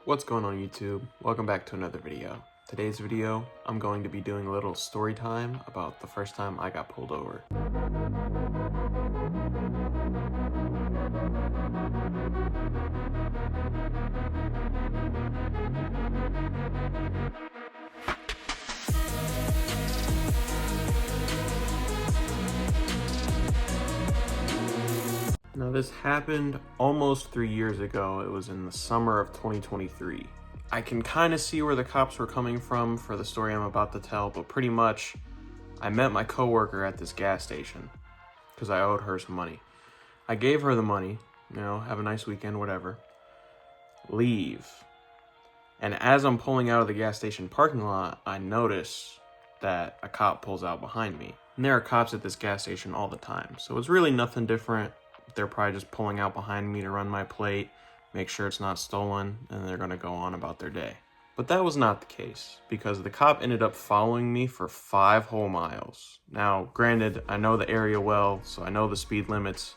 What's going on YouTube? Welcome back to another video. Today's video, I'm going to be doing a little story time about the first time I got pulled over. Now this happened almost 3 years ago. It was in the summer of 2023. I can kind of see where the cops were coming from for the story I'm about to tell, but pretty much I met my coworker at this gas station because I owed her some money. I gave her the money, have a nice weekend, whatever. Leave. And as I'm pulling out of the gas station parking lot, I notice that a cop pulls out behind me. And there are cops at this gas station all the time, so it's really nothing different. They're probably just pulling out behind me to run my plate, make sure it's not stolen, and they're gonna go on about their day. But that was not the case, because the cop ended up following me for 5 whole miles. Now, granted, I know the area well, so I know the speed limits.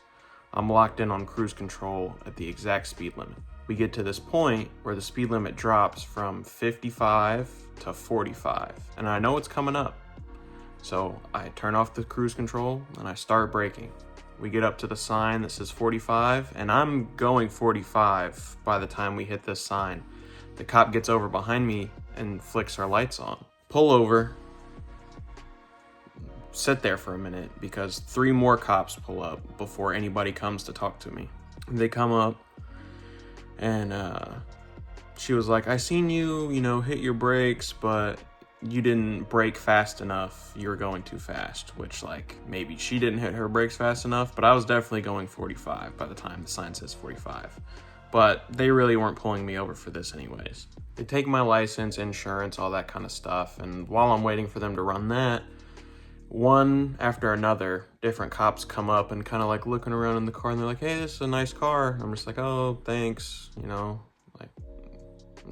I'm locked in on cruise control at the exact speed limit. We get to this point where the speed limit drops from 55 to 45, and I know it's coming up. So I turn off the cruise control and I start braking. We get up to the sign that says 45, and I'm going 45 by the time we hit this sign. The cop gets over behind me and flicks our lights on. Pull over, sit there for a minute because 3 more cops pull up before anybody comes to talk to me. They come up and she was like, I seen you, hit your brakes, but you didn't brake fast enough. You were going too fast, which maybe she didn't hit her brakes fast enough, but I was definitely going 45 by the time the sign says 45. But they really weren't pulling me over for this anyways. They take my license, insurance, all that kind of stuff. And while I'm waiting for them to run that, one after another, different cops come up and kind of looking around in the car, and they're like, hey, this is a nice car. I'm just like, oh, thanks. I'm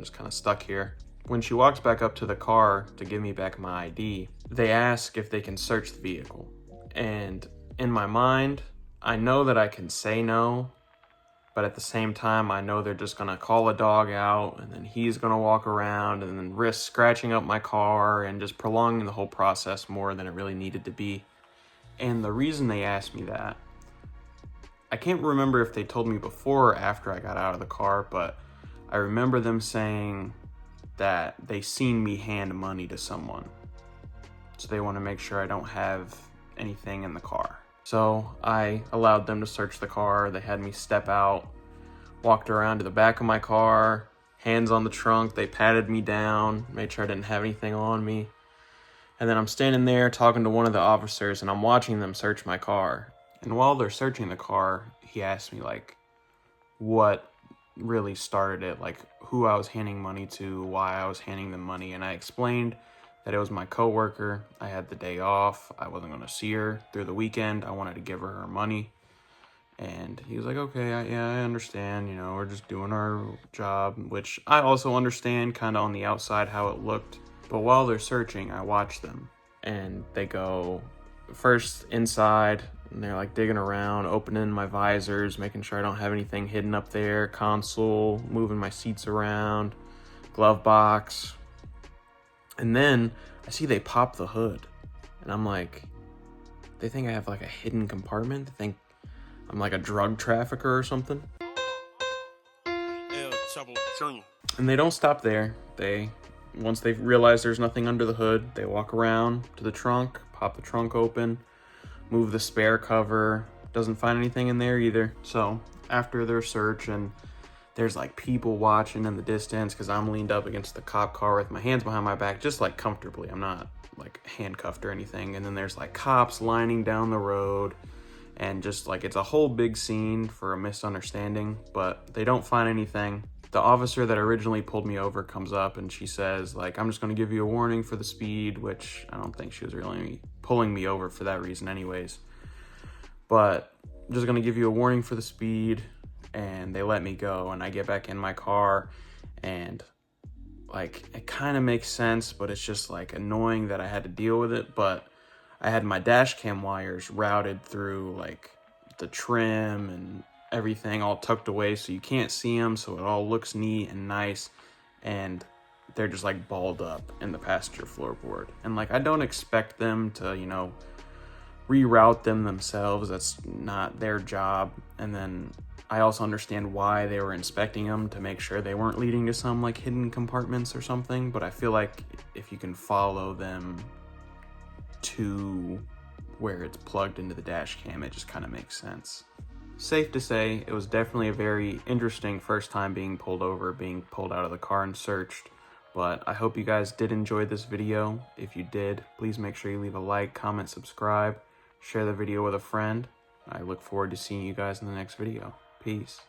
just kind of stuck here. When she walks back up to the car to give me back my ID, they ask if they can search the vehicle. And in my mind, I know that I can say no, but at the same time, I know they're just gonna call a dog out, and then he's gonna walk around and then risk scratching up my car and just prolonging the whole process more than it really needed to be. And the reason they asked me that, I can't remember if they told me before or after I got out of the car, but I remember them saying that they seen me hand money to someone. So they want to make sure I don't have anything in the car. So I allowed them to search the car. They had me step out, walked around to the back of my car, hands on the trunk. They patted me down, made sure I didn't have anything on me. And then I'm standing there talking to one of the officers, and I'm watching them search my car. And while they're searching the car, he asked me what really started it, who I was handing money to, why I was handing them money. And I explained that it was my coworker. I had the day off. I wasn't going to see her through the weekend. I wanted to give her money. And he was like, okay, I understand. We're just doing our job, which I also understand kind of on the outside how it looked. But while they're searching, I watch them, and they go first inside, and they're digging around, opening my visors, making sure I don't have anything hidden up there, console, moving my seats around, glove box. And then I see they pop the hood, and I'm like, they think I have a hidden compartment? They think I'm a drug trafficker or something? And they don't stop there. Once they realize there's nothing under the hood, they walk around to the trunk, pop the trunk open, move the spare cover, doesn't find anything in there either. So after their search, and there's people watching in the distance because I'm leaned up against the cop car with my hands behind my back, just comfortably. I'm not handcuffed or anything. And then there's cops lining down the road, and just it's a whole big scene for a misunderstanding, but they don't find anything. The officer that originally pulled me over comes up, and she says I'm just going to give you a warning for the speed, which I don't think she was really pulling me over for that reason anyways. But I'm just going to give you a warning for the speed, and they let me go, and I get back in my car, and it kind of makes sense, but it's just annoying that I had to deal with it. But I had my dash cam wires routed through the trim and everything all tucked away so you can't see them, so it all looks neat and nice, and they're just like balled up in the passenger floorboard. And like, I don't expect them to, you know, reroute them themselves. That's not their job. And then I also understand why they were inspecting them, to make sure they weren't leading to some like hidden compartments or something. But I feel like if you can follow them to where it's plugged into the dash cam, it just kind of makes sense. Safe to say, it was definitely a very interesting first time being pulled over, being pulled out of the car and searched. But I hope you guys did enjoy this video. If you did, please make sure you leave a like, comment, subscribe, share the video with a friend. I look forward to seeing you guys in the next video. Peace.